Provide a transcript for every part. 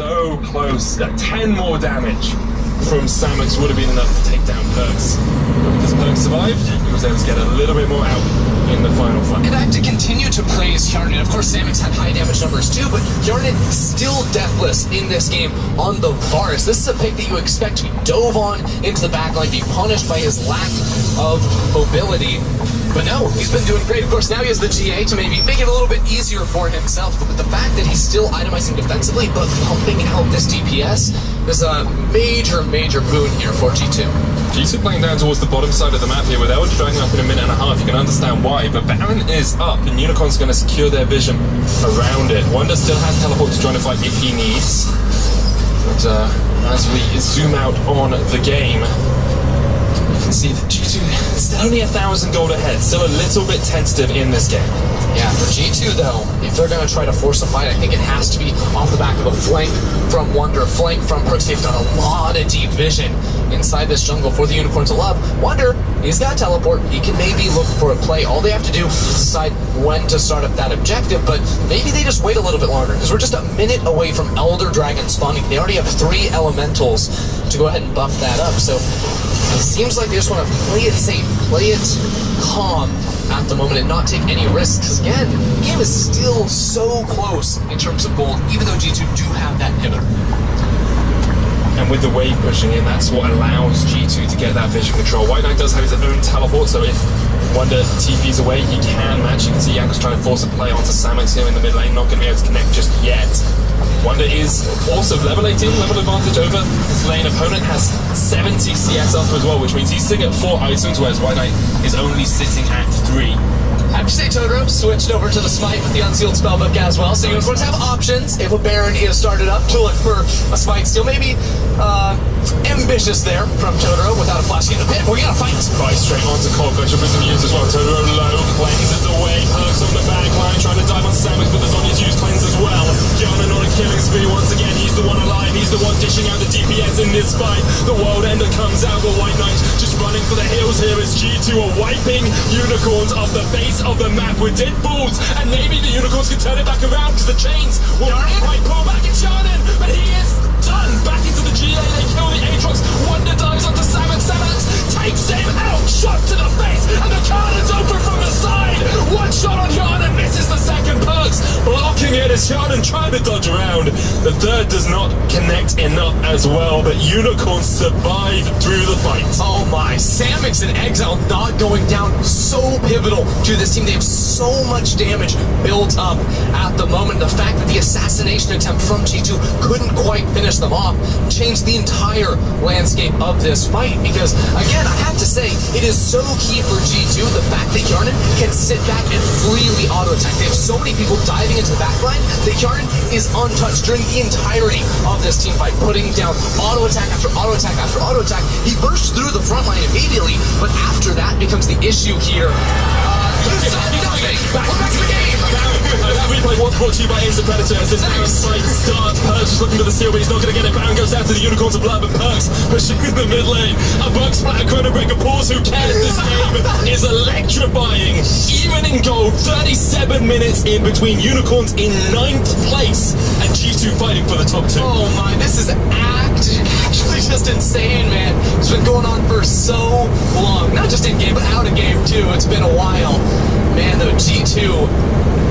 so close. 10 more damage from Samus would have been enough to take down Perks. But because Perks survived, he was able to get a little bit more out in the final fight. And I have to continue to praise Hjarnan. Of course, Samus had high damage numbers too, but Hjarnan still deathless in this game on the Vars. This is a pick that you expect to be dove on into the backline, be punished by his lack of mobility. But no, he's been doing great. Of course, now he has the GA to maybe make it a little bit easier for himself. But the fact that he's still itemizing defensively, but pumping out this DPS, is a major, major boon here for G2. G2 playing down towards the bottom side of the map here with Elder dragging up in a minute and a half. You can understand why, but Baron is up and Unicorn's going to secure their vision around it. Wonder still has teleport to join the fight if he needs. But as we zoom out on the game, you can see that G2 is still only 1,000 gold ahead, still a little bit tentative in this game. Yeah, for G2 though, if they're going to try to force a fight, I think it has to be off the back of a flank from Wonder, flank from Perks. They've done a lot of deep vision inside this jungle for the Unicorn to love. Wonder, he's got teleport, he can maybe look for a play. All they have to do is decide when to start up that objective, but maybe they just wait a little bit longer, because we're just a minute away from Elder Dragon spawning. They already have 3 elementals to go ahead and buff that up, so it seems like they just want to play it safe, play it calm at the moment and not take any risks, because again, the game is still so close in terms of gold, even though G2 do have that inhibitor. And with the wave pushing in, that's what allows G2 to get that vision control. White Knight does have his own teleport, so if Wonder TP's away, he can match. You can see Yanko's trying to force a play onto Samus here in the mid lane, not going to be able to connect just yet. Wonder is also level 18, level advantage over his lane opponent, has 70 CS up as well, which means he's sitting at 4 items, whereas White Knight is only sitting at 3. I have to say Totoro switched over to the Smite with the Unsealed Spellbook as well, so you of course have options if a Baron is started up to look for a Smite steal. Maybe ambitious there from Totoro without a flash in the pit. We're gonna fight. Right, straight onto Cold Pressure Prism used as well. Totoro low, cleanses away, Perks on the back line, trying to dive on Samus, but there's Zonya's use cleanse as well. Hjarnan on a killing spree once again, he's the one alive, he's the one dishing out the DPS in this fight. The World Ender comes out, but White Knight just running for the hills here as G2 are wiping Unicorns off the face of the map with dead balls, and maybe the Unicorns can turn it back around because the chains will quite pull back. It's Hjarnan, but he is done. Back into the GA, they kill the Aatrox. Wonder dives onto Samus. Samus takes him out, shot to the face, and the cannon's open from the side. One shot on Hjarnan, misses the second. Perks blocking it as Hjarnan trying to dodge around. The third does not connect enough as well, but Unicorns survive through the fight. Oh my, Samus in Exile not going down, so pivotal to this team. They have so much damage built up at the moment. The fact that the assassination attempt from G2 couldn't quite finish them off changed the entire landscape of this fight, because again, I have to say, it is so key for G2, the fact that Hjarnan can sit back and freely auto-attack. They have so many people diving into the backline that Hjarnan is untouched during the entirety of this team fight, putting down auto-attack after auto-attack after auto-attack. He bursts through the front line immediately, but after that becomes the issue here. Back to the game. That replay was brought to you by Ace the Predator as this fight starts. Perks is looking for the steal, but he's not going to get it. Baron goes down to the Unicorns of Blood, but Perks pushing in the mid lane. A bug splat, Chrono Breaker pause, who cares? This game is electrifying. Even in gold, 37 minutes in between Unicorns in 9th place and G2 fighting for the top 2. Oh my, this is actually just insane, man. It's been going on for so long. Not just in game, but out of game too. It's been a while. Man, though, G2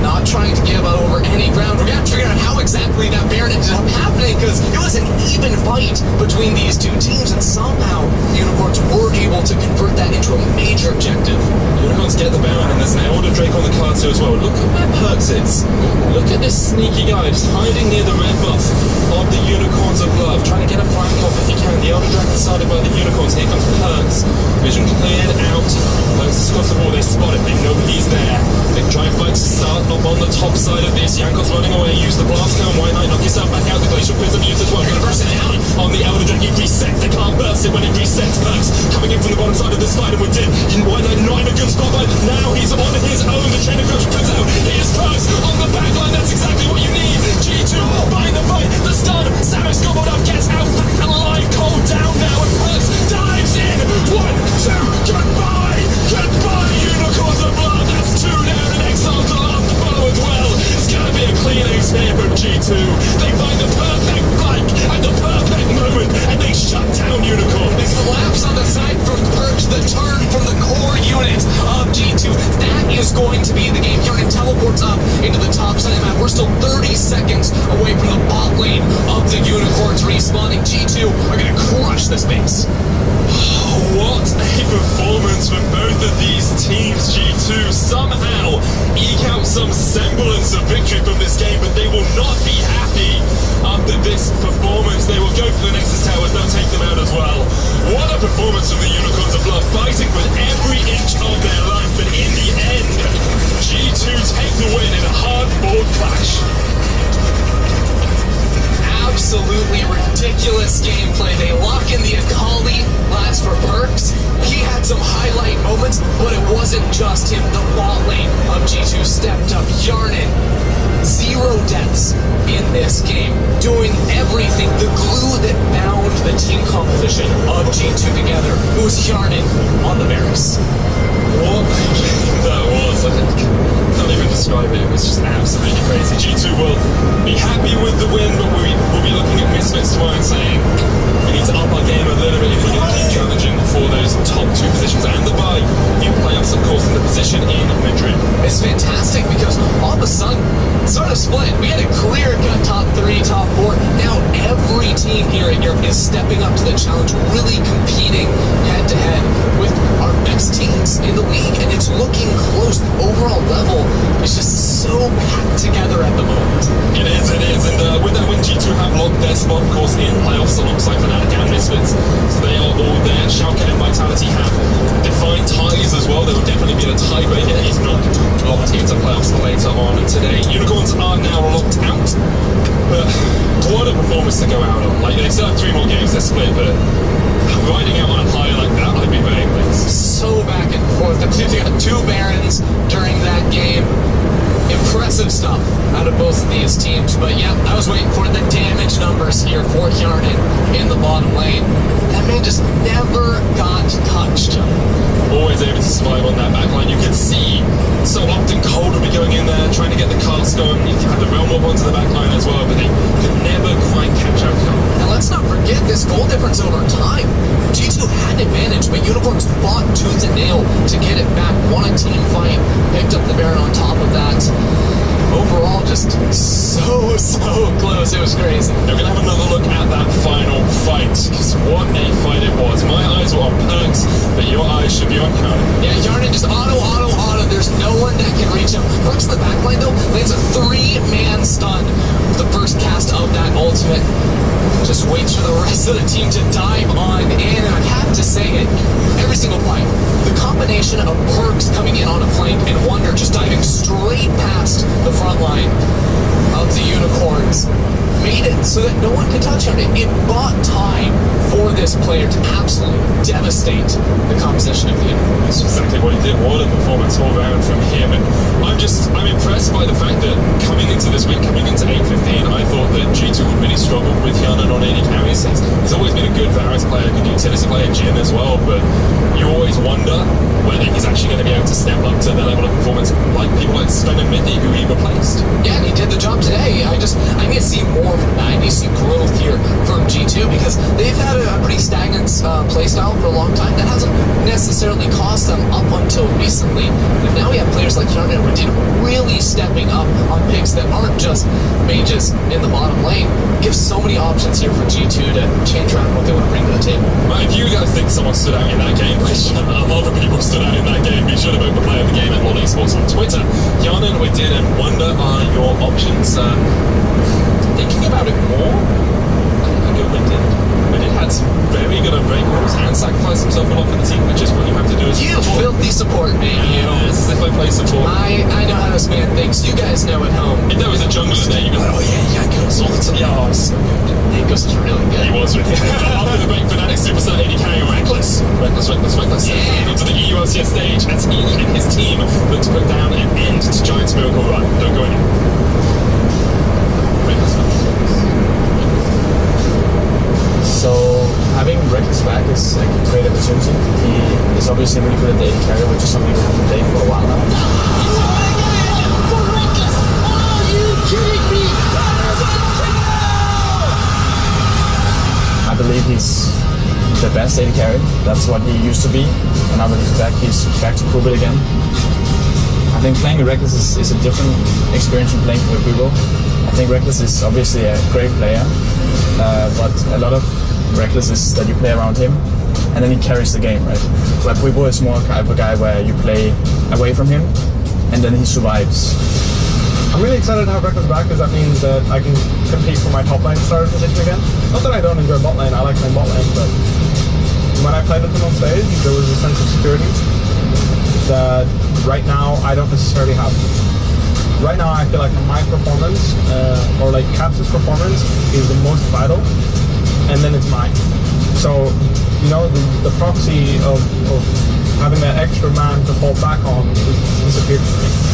not trying to give over any ground. We're going to have to figure out how exactly that Baron ended up happening, because it was an even fight between these two teams, and somehow the Unicorns were able to convert that into a major objective. Unicorns get the Baron, and there's an Elder Drake on the cards too as well. Look at where Perks is. Look at this sneaky guy just hiding near the red buff of the Unicorns of Love, trying to get a flank off if he can. The Elder Drake decided by the Unicorns. Here comes Perks. Vision cleared out. Perks is across the wall. They spot him. They know he's there. They try and fight to start up on the top side of this. Yanko's running away. Use the blast now. White Knight, knock yourself back out. The Glacial Prism used as well. Gonna burst it out on the Elder Drake. He resets. They can't burst it when it resets. Perks coming in from the bottom side of this fight, and we did. White Knight not in a good spot, but now he's on his own. The chain of corruption comes out. Here's Perks on the back line. That's exactly what you need. G2 behind the fight. The stun. Samus gobbled up. Gets out back alive. Cold down now, and Perks dives in. 1, 2. Goodbye. Goodbye, Unicorns of Blood. That's 2 down, and Exile to love to follow as well. It's gonna be a clean ace here from G2. They find the perfect responding. G2 are going to crush this base. What a performance from both of these teams. G2 somehow eke out some semblance of victory from this game, but they will not be happy after this performance. They will go for the Nexus Towers, they'll take them out as well. What a performance from the Unicorns of Love, fighting with every inch of their life, but in the end, G2 take the win in a hard-fought clash. Absolutely ridiculous gameplay. They lock in the Akali last for Perks. He had some highlight moments, but it wasn't just him. The bot lane of G2 stepped up. Yarnin, 0 deaths in this game, doing everything. The glue that bound the team composition of G2 together. It was Yarnin on the barracks. What a game that was. I can't even describe it. It was just absolutely crazy. G2 will be happy with the win, but we'll be looking at Misfits tomorrow and saying we need to up our game a little bit if we're going to keep challenging for those top 2 positions and the bye in playoffs, of course, in the position in Madrid. It's fantastic because all of a sudden, it sort of split. We had a clear-cut top 3, top 4. Now every team here in Europe is stepping up to the challenge, really competing head-to-head with our best teams in the league, and it's looking close. The overall level is just so packed together at the moment. It is, and with that win, G2 have locked their spot, of course, in playoffs alongside Fnatic and Misfits, so they are all there. Schalke and Vitality have defined ties as well. There will definitely be a tiebreaker if not locked into playoffs later on today. Unicorns are now locked out, but what a performance to go out on. Like, they still have 3 more games to split, but riding out on a high like that, I'd be very pleased. So back and forth. The two got 2 Barons during that game. Impressive stuff out of both of these teams. But yeah, I was waiting for the damage numbers here for Yarnin in the bottom lane. That man just never got touched. Always able to survive on that backline. You could see so often Cold would be going in there, trying to get the cast going. You had the Realm Warp onto the backline as well, but they could never quite catch up. And let's not forget this goal difference over time. G2 had an advantage, but Unicorns fought tooth and nail to get it back. Won a team fight, picked up the Baron on top of that. Overall, just so close. It was crazy. We're going to have another look at that final fight, because what a fight it was. My eyes were on Perks, but your eyes should be on Counter. Yeah, Yarnin just auto. There's no one that can reach him. Perks in the backline, though, lands a 3-man stun with the first cast of that ultimate. Just waits for the rest of the team to dive on in, and I have to say it, every single fight, the combination of Perks coming in on a flank and Wonder just diving straight past the front line of the Unicorns made it so that no one could touch on it. It bought time for this player to absolutely devastate the composition of the Unicorns. That's exactly what he did. What a performance all around from him. And I'm impressed by the fact that coming into this week, coming into 8-15, I thought that G2 would really struggle with Yarnin on any carries. He's always been a good Varus player, good utility player, Jhin as well, but you always wonder whether he's actually going to be able to step up to the level of performance like people like Sven and Mindy, who he replaced. Yeah, and he did the job today. I need to see more from that. I need to see growth here from G2 because they've had a pretty stagnant playstyle for a long time. That hasn't necessarily cost them up until recently. But now we have players like Yarnin and Radin really stepping up on picks that aren't just mages in the bottom lane. Gives so many options here for G2 to change around what they want to bring to the table. Well, if you guys think someone stood out in that game, which a lot of people stood out in that game, be sure to vote for player of the game at World Esports on Twitter. Yarnin, Radin, and Wonder are your options. Thinking about it more, I go Radin. Radin had some very good unbreakables and sacrificed himself a lot for the team, which is what you have to do as you support. Filthy support, man. It's as if I play support. I know how this man thinks. You guys know at home. If there was a jungler there, you'd be like, oh yeah, Yakos all the time. Yeah, oh, so good. Yakos is really good. He was really good. After the break, Fnatic Superstar AD carry Reckless. Yeah. Into the EU LCS stage as he and his team look to put down an end to Giants' miracle run. Don't go anywhere. So having Reckless back is a great opportunity. He is obviously really good at the AD carry, which is something we haven't played for a while now. Are you kidding me? I believe he's the best AD carry. That's what he used to be. And now that he's back to prove it again. I think playing with Reckless is a different experience from playing with Google. I think Reckless is obviously a great player. but a lot of Reckless is that you play around him, and then he carries the game, right? Like Puibo is more kind of a guy where you play away from him, and then he survives. I'm really excited to have Reckless back because that means that I can compete for my top lane starter position again. Not that I don't enjoy bot lane, I like playing bot lane, but when I played with him on stage, there was a sense of security that right now I don't necessarily have. Right now I feel like my performance, or like Caps' performance, is the most vital, and then it's mine. So, you know, the proxy of having that extra man to fall back on disappeared for me.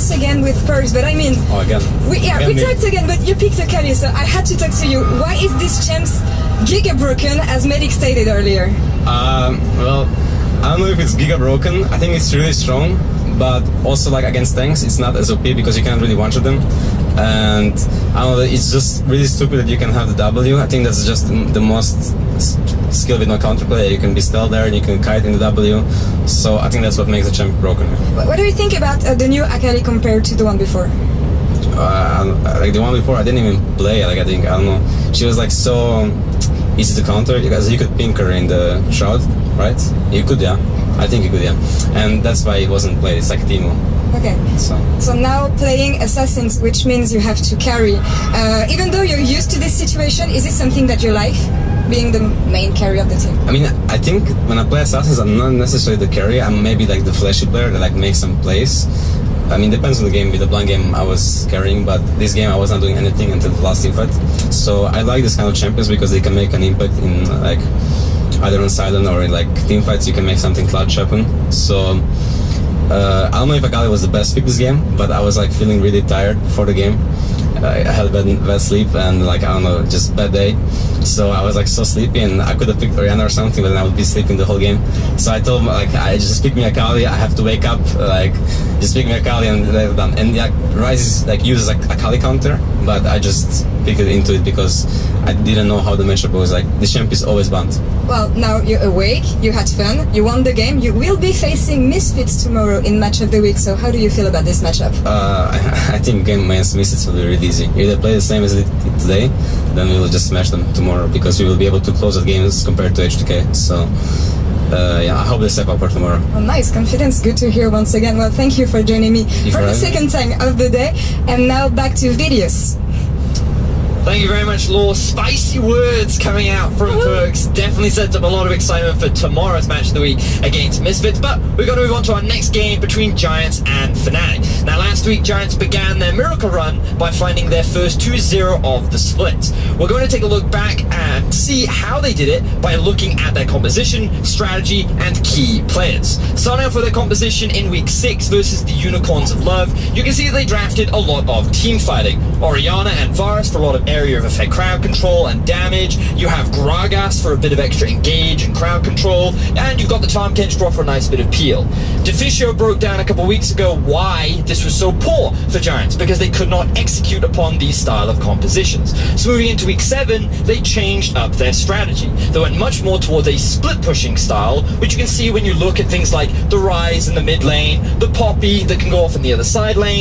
once again with Perks, but I mean... Oh, again. We talked again, but you picked a Kali, so I had to talk to you. Why is this champ's giga broken, as Medic stated earlier? Well, I don't know if it's giga broken. I think it's really strong, but also like against tanks, it's not as OP because you can't really one-shot them. And I don't know, it's just really stupid that you can have the W. I think that's just the most skill with no counterplay. You can be stealth there and you can kite in the W. So I think that's what makes the champ broken. What do you think about the new Akali compared to the one before? like the one before, I didn't even play. Like I don't know. She was like so easy to counter because you could pink her in the shroud, right? You could, yeah. I think you could, yeah. And that's why it wasn't played. It's like Timo. Okay. So now playing assassins, which means you have to carry. Even though you're used to this situation, is it something that you like, being the main carry of the team? I mean, I think when I play assassins, I'm not necessarily the carry. I'm maybe like the flashy player that like makes some plays. I mean, depends on the game. With the blind game, I was carrying, but this game I was not doing anything until the last team fight. So I like this kind of champions because they can make an impact in like either on silent or in like team fights. You can make something clutch happen. So I don't know if Akali was the best pick this game, but I was like feeling really tired before the game. I had bad sleep and like I don't know, just bad day. So I was like so sleepy and I could have picked Orianna or something, but then I would be sleeping the whole game. So I told him like, I just pick me Akali. I have to wake up. Like just pick me Akali and they're done. And yeah, Ryze like uses like Akali counter, but I just picked it into it because I didn't know how the matchup was. Like the champ is always banned. Well, now you're awake. You had fun. You won the game. You will be facing Misfits tomorrow in match of the week. So how do you feel about this matchup? I think game against Misfits will be really easy. Either play the same as it did today, then we will just smash them tomorrow because we will be able to close the games compared to H2K. So yeah, I hope they step up for tomorrow. Well, nice confidence. Good to hear once again. Well, thank you for joining me for the second time of the day. And now back to videos. Thank you very much, Law. Spicy words coming out from Perks. Definitely sets up a lot of excitement for tomorrow's match of the week against Misfits. But we've got to move on to our next game between Giants and Fnatic. Now, last week, Giants began their miracle run by finding their first 2-0 of the split. We're going to take a look back and see how they did it by looking at their composition, strategy, and key players. Starting off with their composition in week 6 versus the Unicorns of Love, you can see that they drafted a lot of team fighting. Orianna and Varus for a lot of area of effect crowd control and damage. You have Gragas for a bit of extra engage and crowd control, and you've got the Tahm Kench draw for a nice bit of peel. Deficio broke down a couple weeks ago why this was so poor for Giants, because they could not execute upon these style of compositions. So moving into week 7, they changed up their strategy. They went much more towards a split pushing style, which you can see when you look at things like the Ryze in the mid lane, the Poppy that can go off in the other side lane,